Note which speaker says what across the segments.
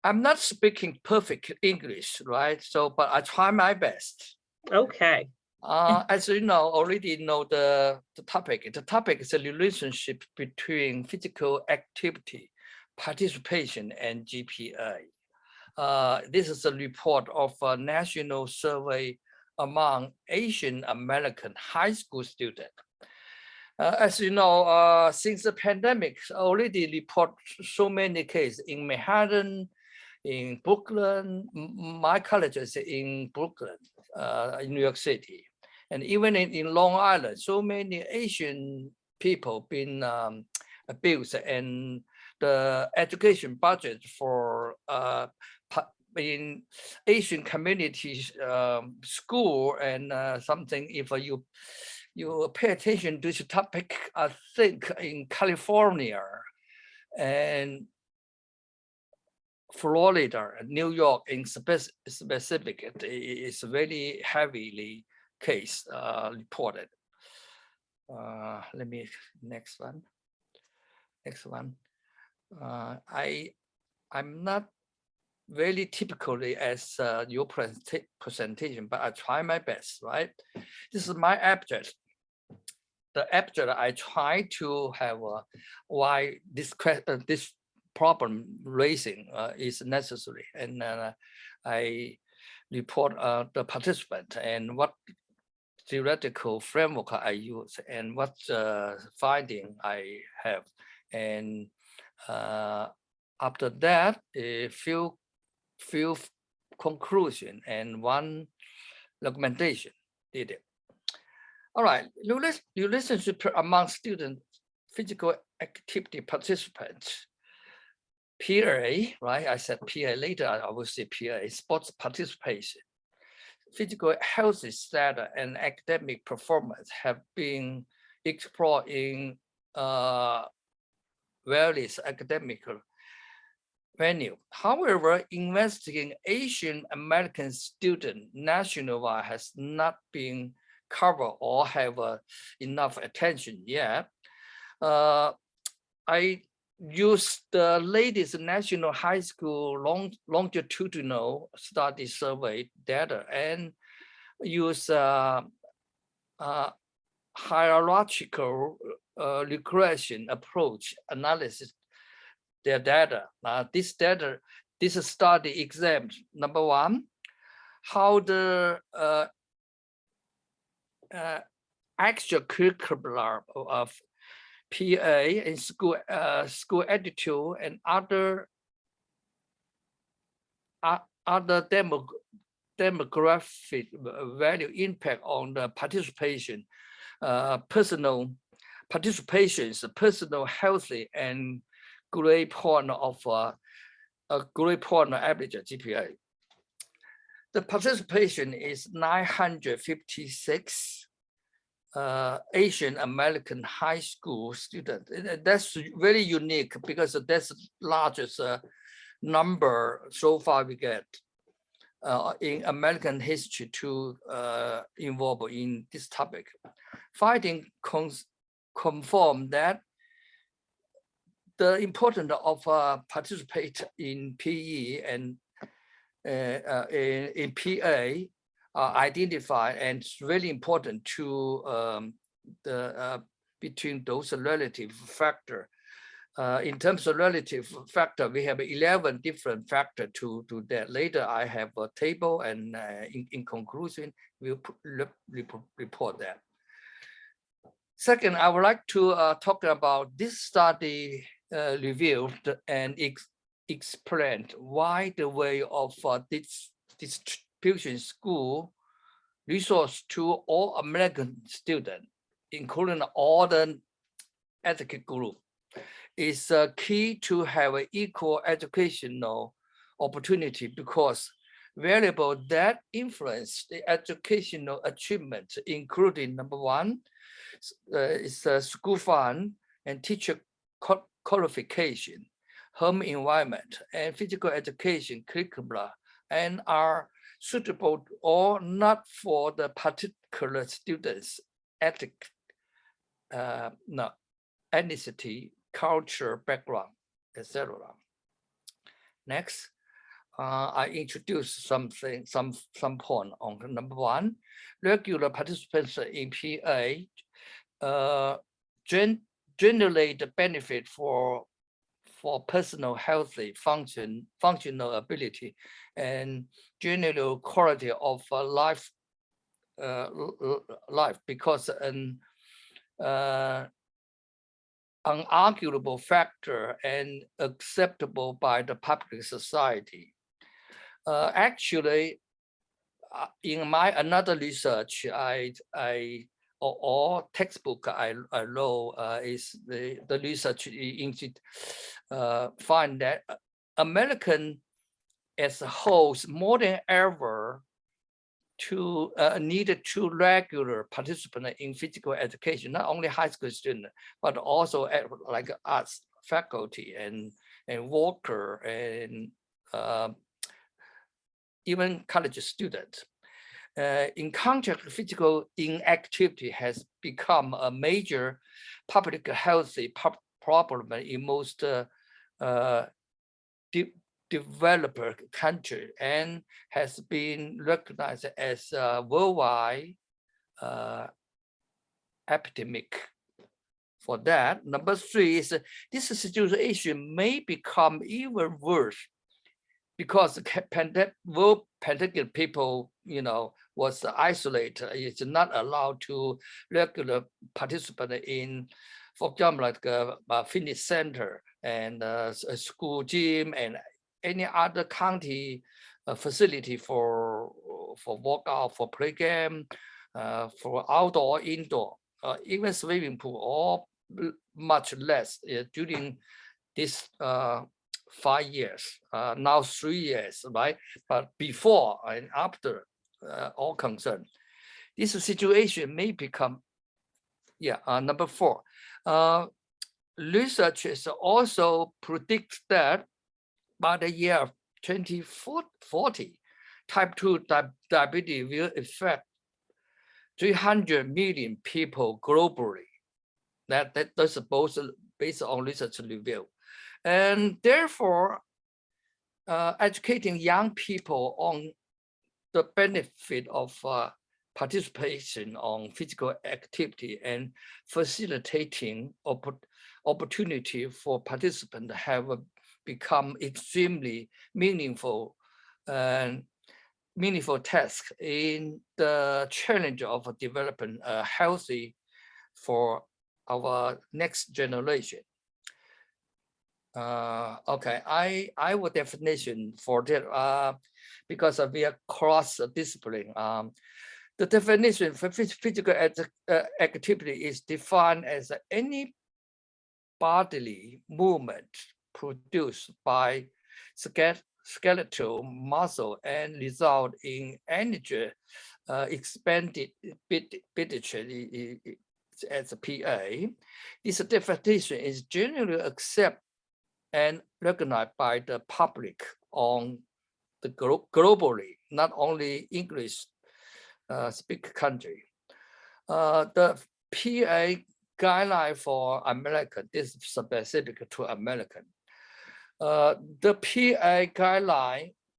Speaker 1: I'm not speaking perfect English, right? So, but I try my best.
Speaker 2: Okay.
Speaker 1: As you know, already know the topic. The topic is a relationship between physical activity, participation, and GPA. This is a report of a national survey among Asian American high school students. As you know, since the pandemic, already report so many cases in Manhattan, in Brooklyn. My college is in Brooklyn, in New York City, and even in Long Island. So many Asian people been abused, and the education budget for in Asian communities school and something. If you pay attention to this topic, I think in California and Florida, New York in specific, it is very heavily case reported. Let me next one. I'm not very typically as your presentation, but I try my best, right? This is my abject. The abject I try to have why this problem raising is necessary, and I report the participant and what theoretical framework I use and what finding I have, and after that a few conclusion and one recommendation did it. All right, relationship among student physical activity participants. PA, right? I said PA later, I will say PA, sports participation. Physical health status and academic performance have been explored in various academic venue. However, investigating Asian American student nationwide has not been covered or have enough attention yet. I used the latest National High School Longitudinal Study Survey data and use hierarchical regression approach analysis their data. This study examines, number one, how the extracurricular of PA and school attitude and other demographic value impact on the participation, personal healthy and grade point of grade point average GPA. The participation is 956 Asian American high school students. That's very unique because that's the largest number so far we get in American history to involve in this topic. Finding confirm that the importance of participate in PE and in PA identified, and it's really important to between those relative factor. In terms of relative factor, we have 11 different factors to that. Later, I have a table, and in conclusion, we'll report that. Second, I would like to talk about this study reviewed and explained why the way of this distribution school resource to all American students, including all the ethnic group, is key to have an equal educational opportunity, because variables that influence the educational achievement, including number one, is school fund and teacher qualification, home environment, and physical education curricula, and are suitable or not for the particular students' ethnicity, culture, background. etc. Next, I introduce some point on number one. Regular participants in PA generate benefit for personal healthy functional ability and general quality of life because an unarguable factor and acceptable by the public society. Actually, in my another research, or textbook I wrote is the research find that American as a whole more than ever needed to regular participants in physical education, not only high school students, but also like arts faculty and worker and even college students. In contrast, physical inactivity has become a major public health problem in most developed countries and has been recognized as a worldwide epidemic. For that, number three is this situation may become even worse because pandemic people, was isolated. It's not allowed to regular participate in, for example, like a fitness center and a school gym and any other county facility for workout, for play game, for outdoor, indoor, even swimming pool, or much less during this 5 years, now 3 years, right? But before and after all concerned, this situation may become, number four. Researchers also predict that by the year 2040, type 2 diabetes will affect 300 million people globally. That's both based on research review. And therefore, educating young people on the benefit of participation on physical activity and facilitating opportunity for participants have become extremely meaningful task in the challenge of developing a healthy for our next generation. Okay, I will definition for that because we are cross-discipline. The definition for physical activity is defined as any bodily movement produced by skeletal muscle and result in energy expenditure as a PA. This definition is generally accepted and recognized by the public on the globally, not only English speak country. The PA guideline for American, this is specific to American. The PA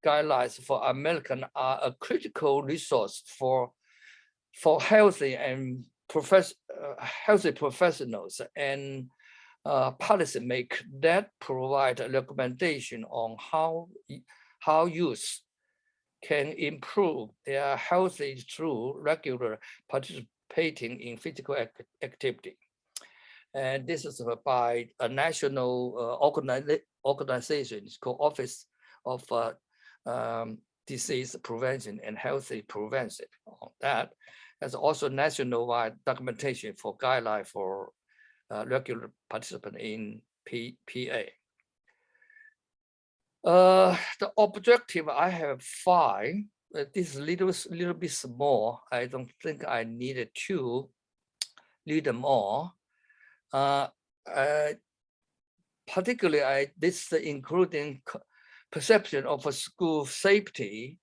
Speaker 1: guidelines for American are a critical resource for healthy and healthy professionals and policymakers that provide a recommendation on how youth can improve their health through regular participating in physical activity. And this is by a national organization called Office of Disease Prevention and Healthy Prevention. That has also national-wide documentation for guideline for regular participant in PA. The objective I have 5. This is little bit small. I don't think I needed to read them all. Particularly, this including perception of a school safety,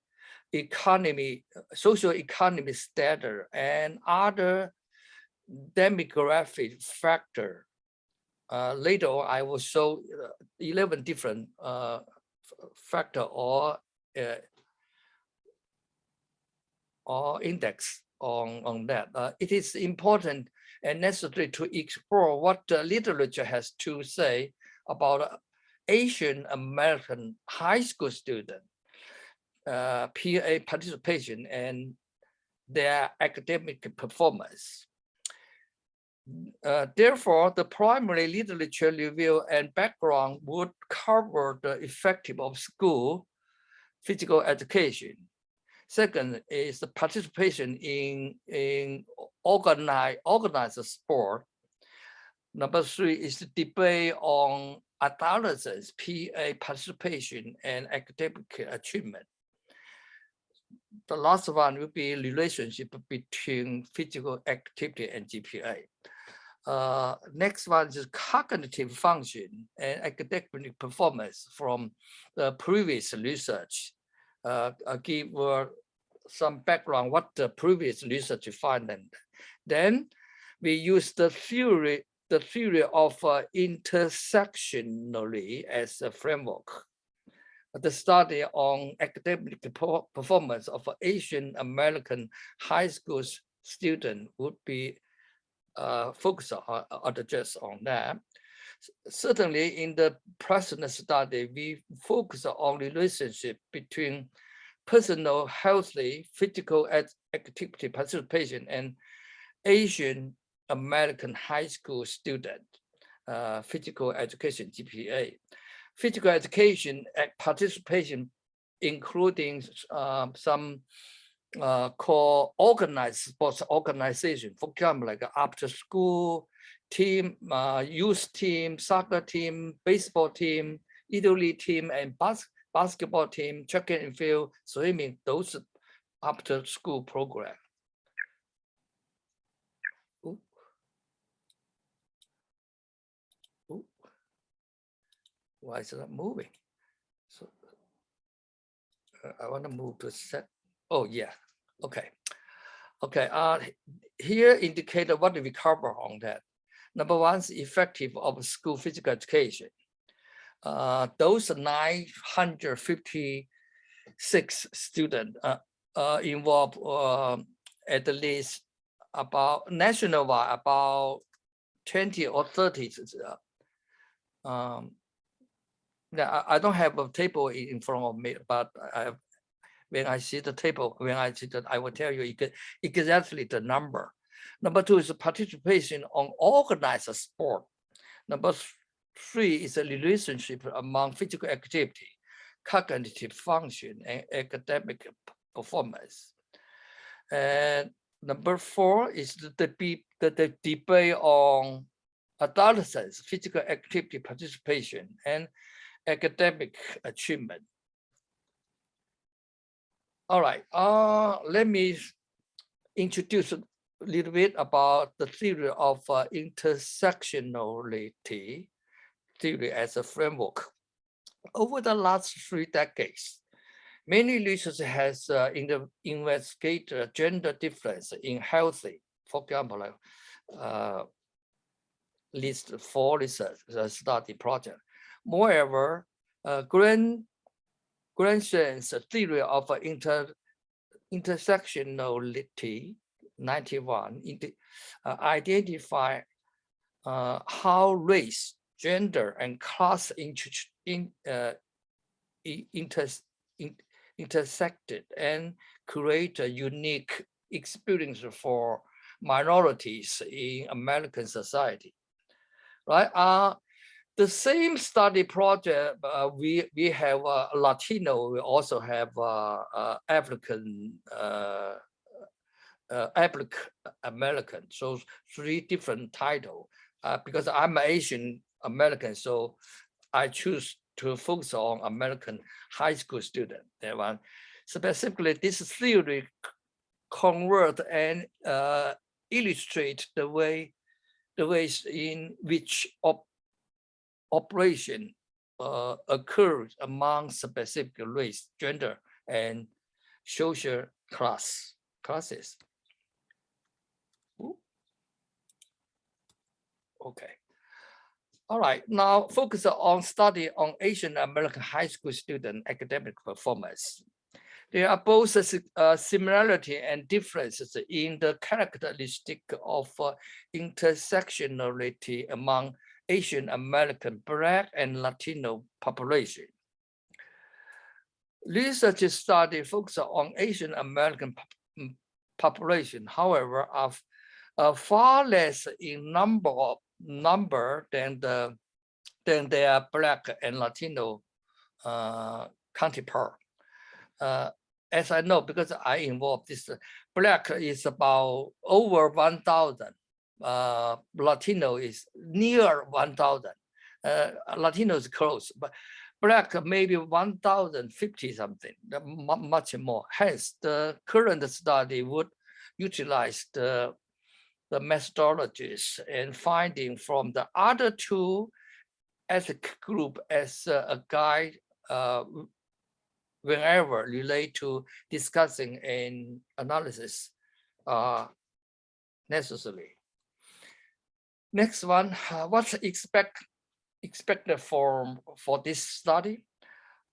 Speaker 1: economy, social economic status, and other demographic factor later on, I will show 11 different factor or index on that. It is important and necessary to explore what the literature has to say about Asian American high school student PA participation and their academic performance. Therefore, the primary literature review and background would cover the effective of school physical education. Second is the participation in organized sport. Number three is the debate on adolescents, PA participation and academic achievement. The last one will be relationship between physical activity and GPA. Next one is cognitive function and academic performance from the previous research. I'll give some background what the previous research found. Then we use the theory of intersectionality as a framework. The study on academic performance of Asian American high school student would be focused on just on that. Certainly in the present study, we focus on relationship between personal healthy physical activity participation and Asian American high school student physical education GPA. Physical education participation, including some called organized sports organization, for example, like after school team, youth team, soccer team, baseball team, Italy team, and basketball team, track and field, swimming, those after school program. Ooh. Ooh. Why is it not moving? So I want to move to set. Oh yeah, okay. Okay, here indicated what we cover on that. Number one is effective of school physical education. Those 956 students involved at least about nationwide about 20 or 30. I don't have a table in front of me, but when I see the table, when I see that, I will tell you exactly the number. Number two is participation on organized sport. Number three is a relationship among physical activity, cognitive function, and academic performance. And number four is the debate on adolescents, physical activity participation, and academic achievement. All right, let me introduce a little bit about the theory of intersectionality theory as a framework. Over the last 3 decades, many research has investigated gender difference in healthy, for example, list 4 research study project. Moreover, Granson's theory of intersectionality 91 identify how race, gender, and class intersected and create a unique experience for minorities in American society. Right? The same study project, we have Latino, we also have African American, so 3 different titles. Because I'm Asian American, so I choose to focus on American high school student. That one. Specifically, this theory convert and illustrate the ways in which operation occurs among specific race, gender, and social classes. Ooh. Okay. All right, now focus on study on Asian American high school student academic performance. There are both similarity and differences in the characteristic of intersectionality among Asian American Black and Latino population. Research study focus on Asian American population, however, are far less in number than their Black and Latino counterpart. As I know, because I involved this, Black is about over 1,000. Latino is near 1,000. Latino is close, but Black maybe 1,050 something, much more. Hence, the current study would utilize the methodologies and finding from the other two ethnic group as a guide whenever relate to discussing and analysis necessary. Next one, what's expected for this study?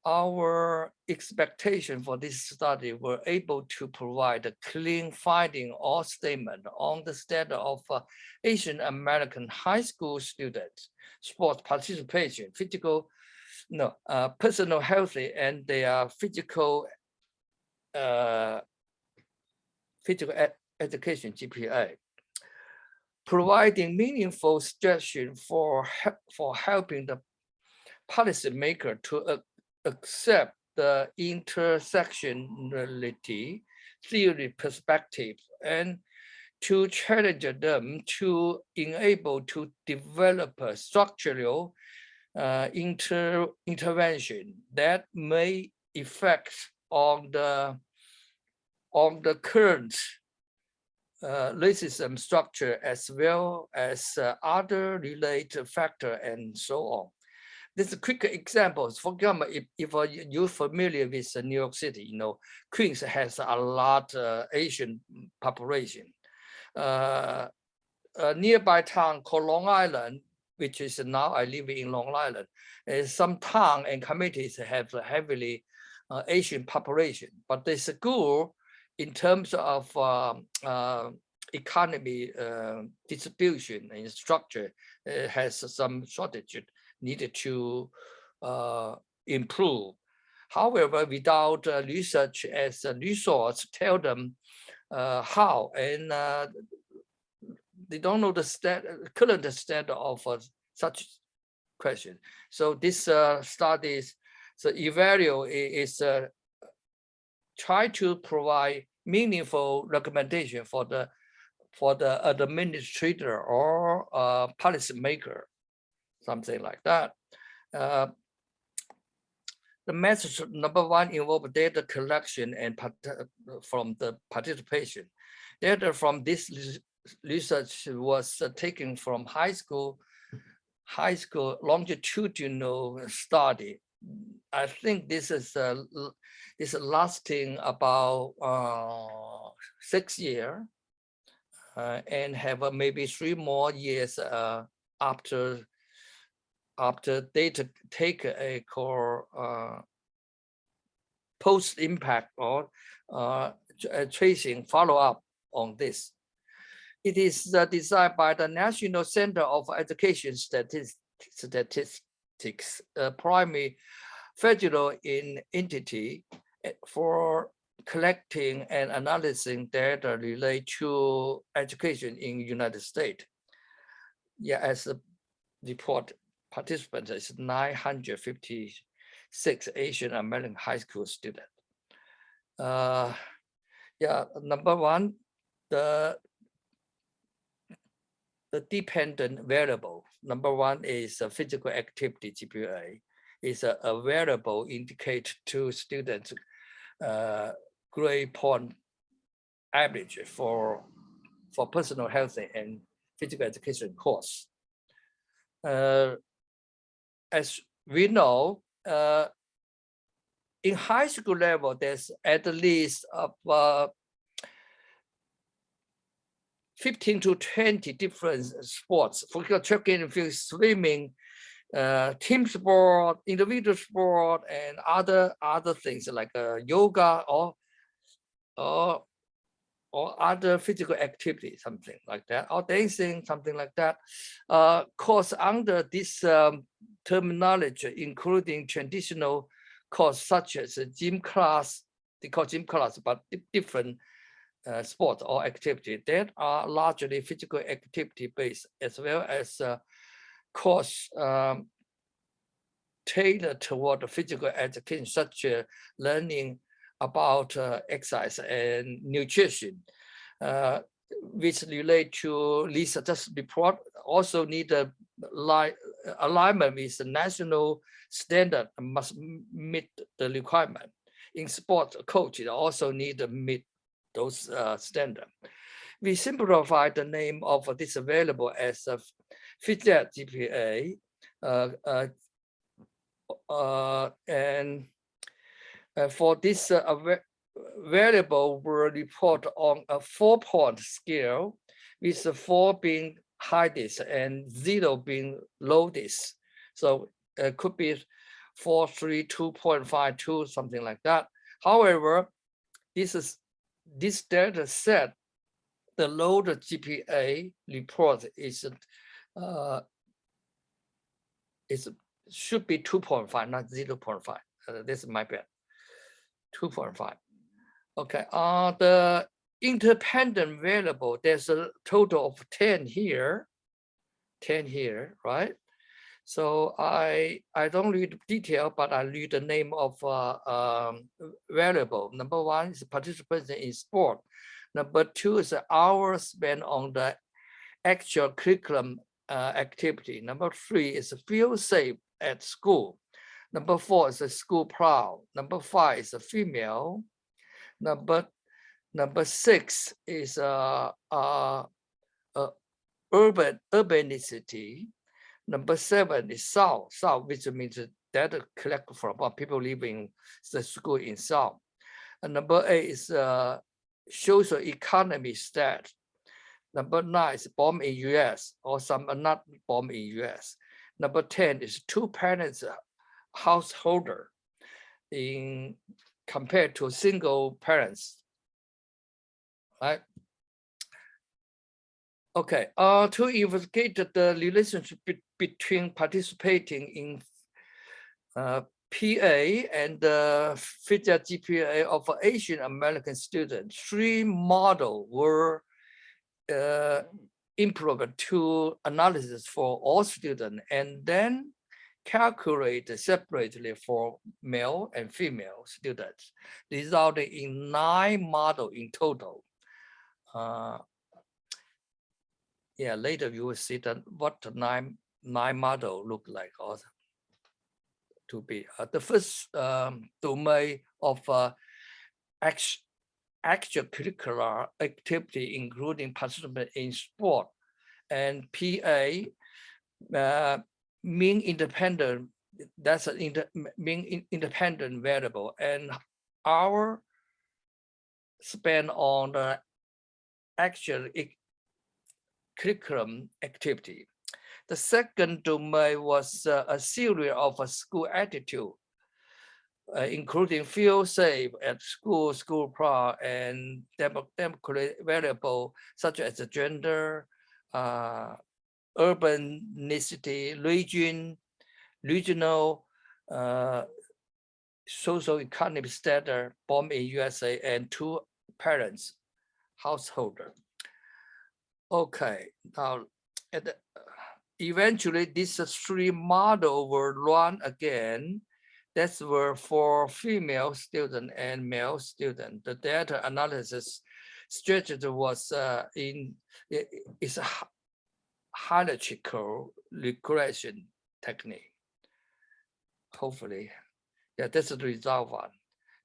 Speaker 1: Our expectation for this study were able to provide a clean finding or statement on the status of Asian American high school students, sports participation, personal health and their physical education GPA, providing meaningful suggestion for helping the policymaker to accept the intersectionality theory perspective and to challenge them to enable to develop a structural intervention that may affect on the current racism structure as well as other related factors and so on. This is quick examples. For example, if you're familiar with New York City, Queens has a lot Asian population. A nearby town called Long Island, which is now I live in Long Island, some town and communities have a heavily Asian population, but the school, in terms of economy distribution and structure, has some shortage needed to improve. However, without research as a resource, tell them how, and they don't know the current state of such question. So this studies, so evaluate is try to provide meaningful recommendation for the administrator or policymaker, something like that. The method number one involve data collection and from the participation. Data from this research was taken from high school longitudinal study. I think this is lasting about 6 years and have maybe 3 more years after data take a core post impact or tracing follow up on this. It is designed by the National Center of Education Statistics, primary federal entity for collecting and analyzing data related to education in the United States. Yeah, as the report, participants is 956 Asian American high school students. Yeah, number one, the dependent variable. Number one is physical activity GPA. Is a variable indicate to students grade point average for personal health and physical education course. As we know, in high school level, there's at least 15 to 20 different sports. For example, track and field, swimming, team sport, individual sport, and other things like yoga or other physical activity, something like that, or dancing, something like that. Course under this terminology, including traditional course such as gym class, they call gym class, but different sports or activity that are largely physical activity based, as well as course tailored toward the physical education, such as learning about exercise and nutrition, which relate to this just report. Also need a alignment with the national standard and must meet the requirement. In sport, coaches also need to meet those standards. We simplify the name of this available as a FITET GPA, and for this variable will report on a 4-point scale, with 4 being highest and 0 being lowest. So it could be 4, 3, 2.52, something like that. However, this data set, the lower GPA report should be 2.5, not 0.5. This is my bad. 2.5. Okay. The independent variable, there's a total of 10 here. 10 here, right? So I don't read detail, but I read the name of variable. Number 1 is participation in sport. Number 2 is the hours spent on the actual curriculum activity. Number 3 is feel safe at school. Number 4 is a school proud. Number 5 is a female. Number 6 is urbanicity. Number 7 is South, which means that collect from people living the school in South. And number 8 is social economy stat. Number 9 is born in US, or some are not born in US. Number 10 is 2 parents householder in compared to single parents, right? Okay, to investigate the relationship between participating in PA and the FITET GPA of Asian American students, 3 models were improved to analysis for all students, and then calculate separately for male and female students, resulting in 9 models in total. Yeah, later you will see that what the nine model look like also to be. The first domain of extracurricular activity, including participation in sport, and PA mean independent. That's an mean independent variable, and our spend on the actual curriculum activity. The second domain was a series of school attitude, including feel safe at school, school proud, and demographic variable such as gender, urbanicity, regional, social economic status, born in USA, and 2 parents householder. Okay, now eventually these 3 models were run again. That's were for female student and male student. The data analysis strategy was is a hierarchical regression technique. Hopefully, yeah, that's the result 1.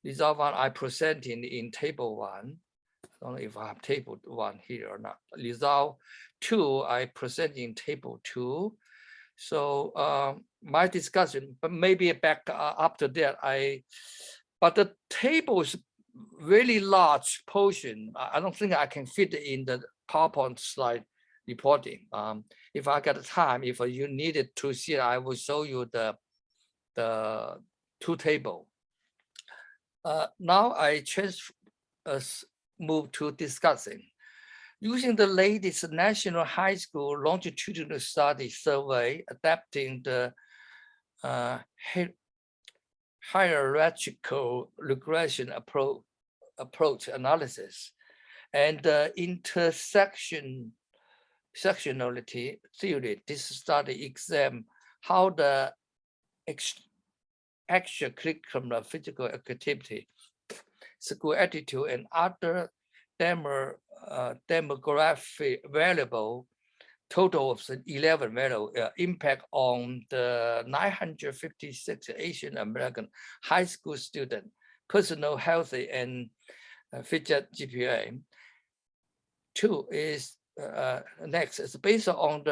Speaker 1: Result 1 I presented in table 1. I don't know if I have table 1 here or not. Result 2 I present in table 2. So my discussion, but maybe back after that, but the table is really large portion. I don't think I can fit in the PowerPoint slide reporting. If I got time, if you needed to see, I will show you the two table. Now I move to discussing. Using the latest National High School Longitudinal Study Survey, adapting the hierarchical regression approach analysis, and the intersectionality theory, this study examines how the extracurricular physical activity, school attitude, and other demographic variable, total of 11 variable, impact on the 956 Asian American high school student personal health and fidget GPA. Two is next is based on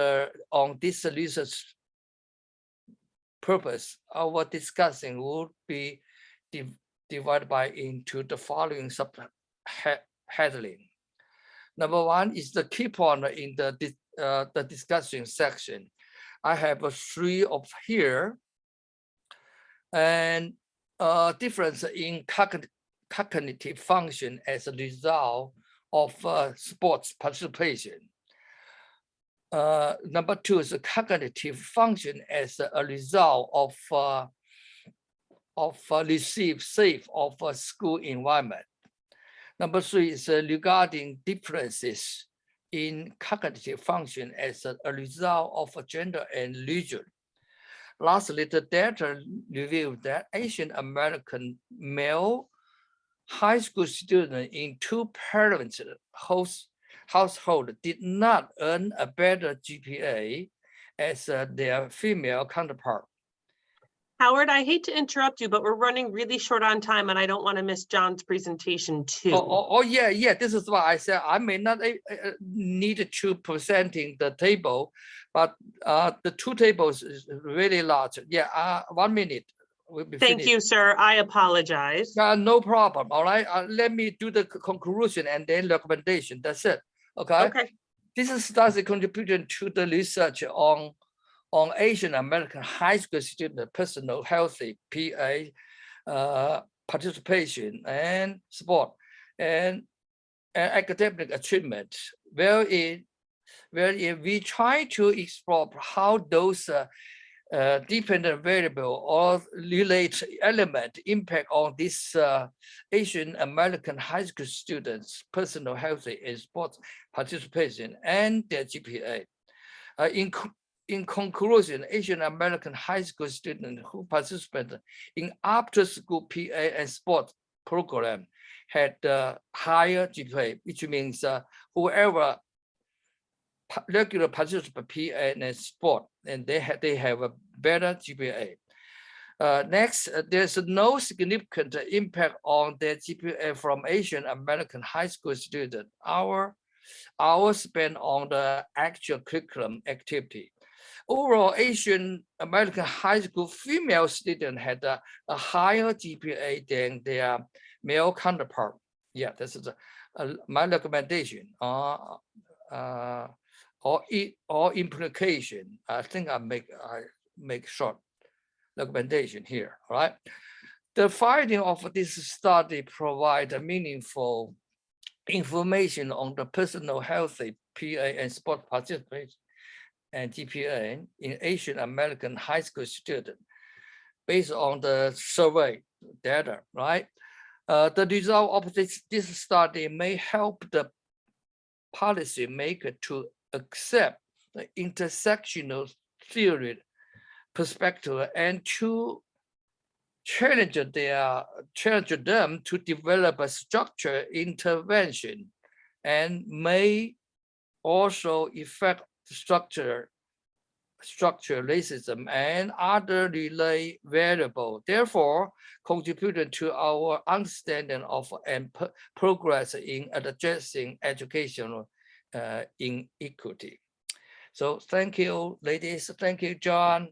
Speaker 1: this research purpose. Our discussing would be divided into the following subheading. Number one is the key point in the discussion section. I have three of here, and difference in cognitive function as a result of sports participation. Number two is the cognitive function as a result of received safe of a school environment. Number three is regarding differences in cognitive function as a result of gender and religion. Lastly, the data revealed that Asian American male high school students in two-parent household did not earn a better GPA as their female counterpart.
Speaker 2: Howard, I hate to interrupt you, but we're running really short on time and I don't want to miss John's presentation too.
Speaker 1: Yeah. This is why I said I may not need to presenting the table, but the two tables is really large. Yeah, 1 minute. We'll be
Speaker 2: Thank you, sir. I apologize.
Speaker 1: No problem. All right. Let me do the conclusion and then recommendation. That's it. Okay.
Speaker 2: Okay.
Speaker 1: This is study contributing to the research on Asian American high school student personal healthy PA participation and sport and academic achievement, wherein we try to explore how those dependent variable or relate element impact on this Asian American high school students personal healthy and sports participation and their GPA. In conclusion, Asian American high school students who participated in after-school PA and sport program had higher GPA, which means whoever regular participate PA and sport, and they have a better GPA. Next, there's no significant impact on their GPA from Asian American high school student. Our spent on the actual curriculum activity. Overall, Asian American high school female student had a higher GPA than their male counterpart. Yeah, this is my recommendation or implication. I think I make short recommendation here. All right. The finding of this study provide a meaningful information on the personal healthy PA and sport participation and GPA in Asian American high school students based on the survey data, right? The result of this study may help the policymaker to accept the intersectional theory perspective and to challenge them to develop a structured intervention, and may also affect structure racism and other relay variable, therefore contributing to our understanding of and progress in addressing educational inequity. So thank you, ladies. Thank you, John.